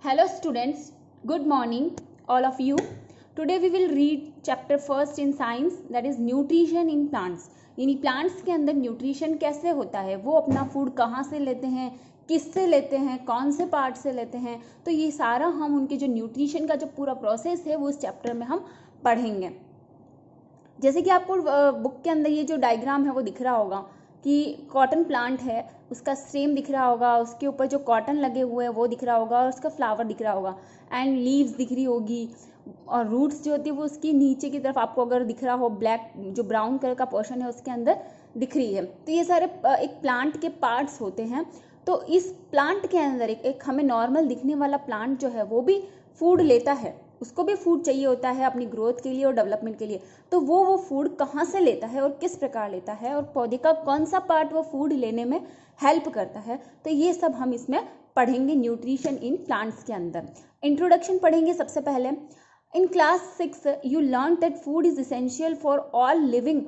Hello students, good morning all of you. Today we will read chapter first in science, that is nutrition in plants. यानी plants के अंदर nutrition कैसे होता है, वो अपना फूड कहाँ से लेते हैं, किससे लेते हैं, कौन से पार्ट से लेते हैं, तो ये सारा हम उनके जो न्यूट्रिशन का जो पूरा प्रोसेस है वो इस चैप्टर में हम पढ़ेंगे। जैसे कि आपको बुक के अंदर ये जो डायग्राम है वो दिख रहा होगा कि कॉटन प्लांट है, उसका स्टेम दिख रहा होगा, उसके ऊपर जो कॉटन लगे हुए हैं वो दिख रहा होगा और उसका फ्लावर दिख रहा होगा एंड लीव्स दिख रही होगी और रूट्स जो होती है वो उसकी नीचे की तरफ आपको अगर दिख रहा हो, ब्लैक जो ब्राउन कलर का पोर्शन है उसके अंदर दिख रही है। तो ये सारे एक प्लांट के पार्ट्स होते हैं। तो इस प्लांट के अंदर एक हमें नॉर्मल दिखने वाला प्लांट जो है वो भी फूड लेता है, उसको भी फूड चाहिए होता है अपनी ग्रोथ के लिए और डेवलपमेंट के लिए। तो वो फूड कहाँ से लेता है और किस प्रकार लेता है और पौधे का कौन सा पार्ट वो फूड लेने में हेल्प करता है, तो ये सब हम इसमें पढ़ेंगे न्यूट्रिशन इन प्लांट्स के अंदर। इंट्रोडक्शन पढ़ेंगे सबसे पहले। In class 6 you learn that food is essential for all living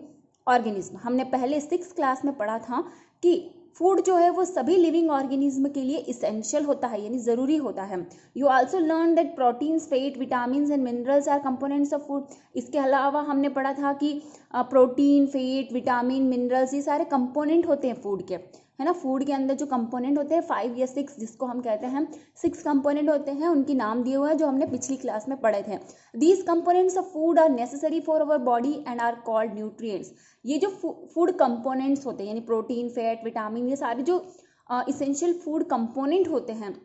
organism. हमने पहले 6 क्लास में पढ़ा था कि फूड जो है वो सभी लिविंग ऑर्गेनिज्म के लिए इसेंशियल होता है, यानी ज़रूरी होता है। You also learn that proteins, fat, vitamins and minerals are components of food. इसके अलावा हमने पढ़ा था कि प्रोटीन, फैट, विटामिन, मिनरल्स ये सारे कंपोनेंट होते हैं फूड के, है ना। फूड के अंदर जो कंपोनेंट होते हैं 5 या 6 जिसको हम कहते हैं 6 कंपोनेंट होते हैं, उनके नाम दिए हुए हैं जो हमने पिछली क्लास में पढ़े थे। These components of food are necessary for our body and are called nutrients. ये जो फूड कंपोनेंट्स होते हैं यानी प्रोटीन, फैट, विटामिन, ये सारे जो इसेंशियल फूड कंपोनेंट होते हैं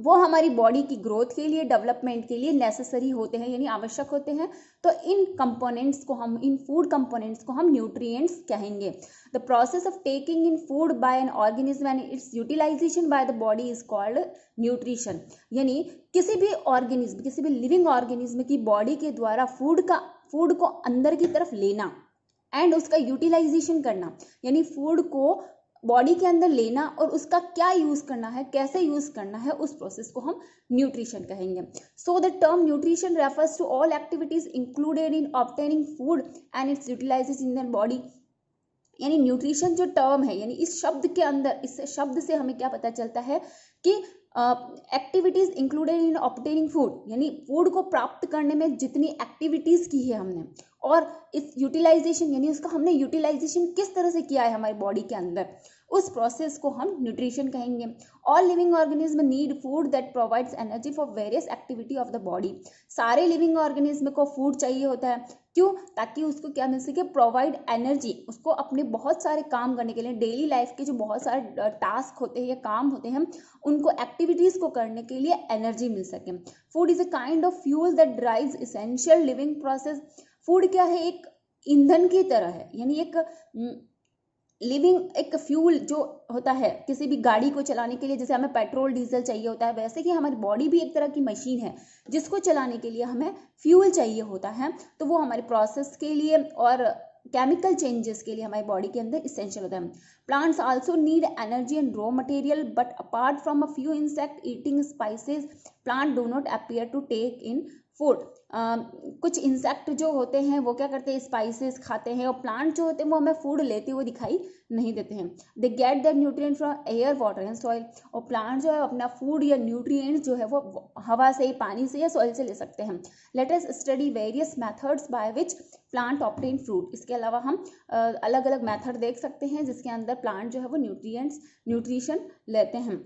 वो हमारी बॉडी की ग्रोथ के लिए, डेवलपमेंट के लिए नेसेसरी होते हैं यानी आवश्यक होते हैं। तो इन कंपोनेंट्स को हम, इन फूड कंपोनेंट्स को हम न्यूट्रिएंट्स कहेंगे। The process of taking in food by an organism and its utilisation by the body is called nutrition. यानी किसी भी ऑर्गेनिज्म, किसी भी लिविंग ऑर्गेनिज्म की बॉडी के द्वारा फूड को अंदर की तरफ लेना एंड उसका यूटिलाइजेशन करना, यानी फूड को बॉडी के अंदर लेना और उसका क्या यूज करना है, कैसे यूज करना है, उस प्रोसेस को हम न्यूट्रिशन कहेंगे। So the term nutrition refers to all activities included in obtaining food and its utilisation in body. यानी न्यूट्रिशन जो टर्म है, यानी इस शब्द के अंदर, इस शब्द से हमें क्या पता चलता है कि activities included in obtaining food, यानी फूड को प्राप्त करने में जितनी एक्टिविटीज की है हमने, और इस यूटिलाइजेशन यानी उसका हमने यूटिलाइजेशन किस तरह से किया है हमारी बॉडी के अंदर, उस प्रोसेस को हम न्यूट्रिशन कहेंगे। All living organism need food that provides energy for various activity of the body. सारे लिविंग ऑर्गेनिज्म को फूड चाहिए होता है, क्यों? ताकि उसको क्या मिल सके, प्रोवाइड एनर्जी, उसको अपने बहुत सारे काम करने के लिए, डेली लाइफ के जो बहुत सारे टास्क होते हैं या काम होते हैं उनको, एक्टिविटीज को करने के लिए एनर्जी मिल सके। Food is a kind of fuel that drives essential living process. Food क्या है? एक ईंधन की तरह है, यानी एक लिविंग, एक फ्यूल जो होता है किसी भी गाड़ी को चलाने के लिए, जैसे हमें पेट्रोल डीजल चाहिए होता है, वैसे कि हमारी बॉडी भी एक तरह की मशीन है जिसको चलाने के लिए हमें फ्यूल चाहिए होता है। तो वो हमारे प्रोसेस के लिए और केमिकल चेंजेस के लिए हमारी बॉडी के अंदर इसेंशियल होता है। Plants also need energy and raw material, but apart from a few insect eating spices, plant do not appear to take in food. कुछ इंसेक्ट जो होते हैं वो क्या करते हैं, स्पाइसेस खाते हैं, और प्लांट जो होते हैं वो हमें फूड लेते हुए दिखाई नहीं देते हैं। They get that nutrient from air, water and soil. और प्लांट जो है अपना फूड या न्यूट्रिएंट्स जो है वो हवा से, पानी से या सॉइल से ले सकते हैं। Let us study various methods by which plant obtain fruit. इसके अलावा हम अलग अलग मेथड देख सकते हैं जिसके अंदर प्लांट जो है वो न्यूट्रिशन लेते हैं।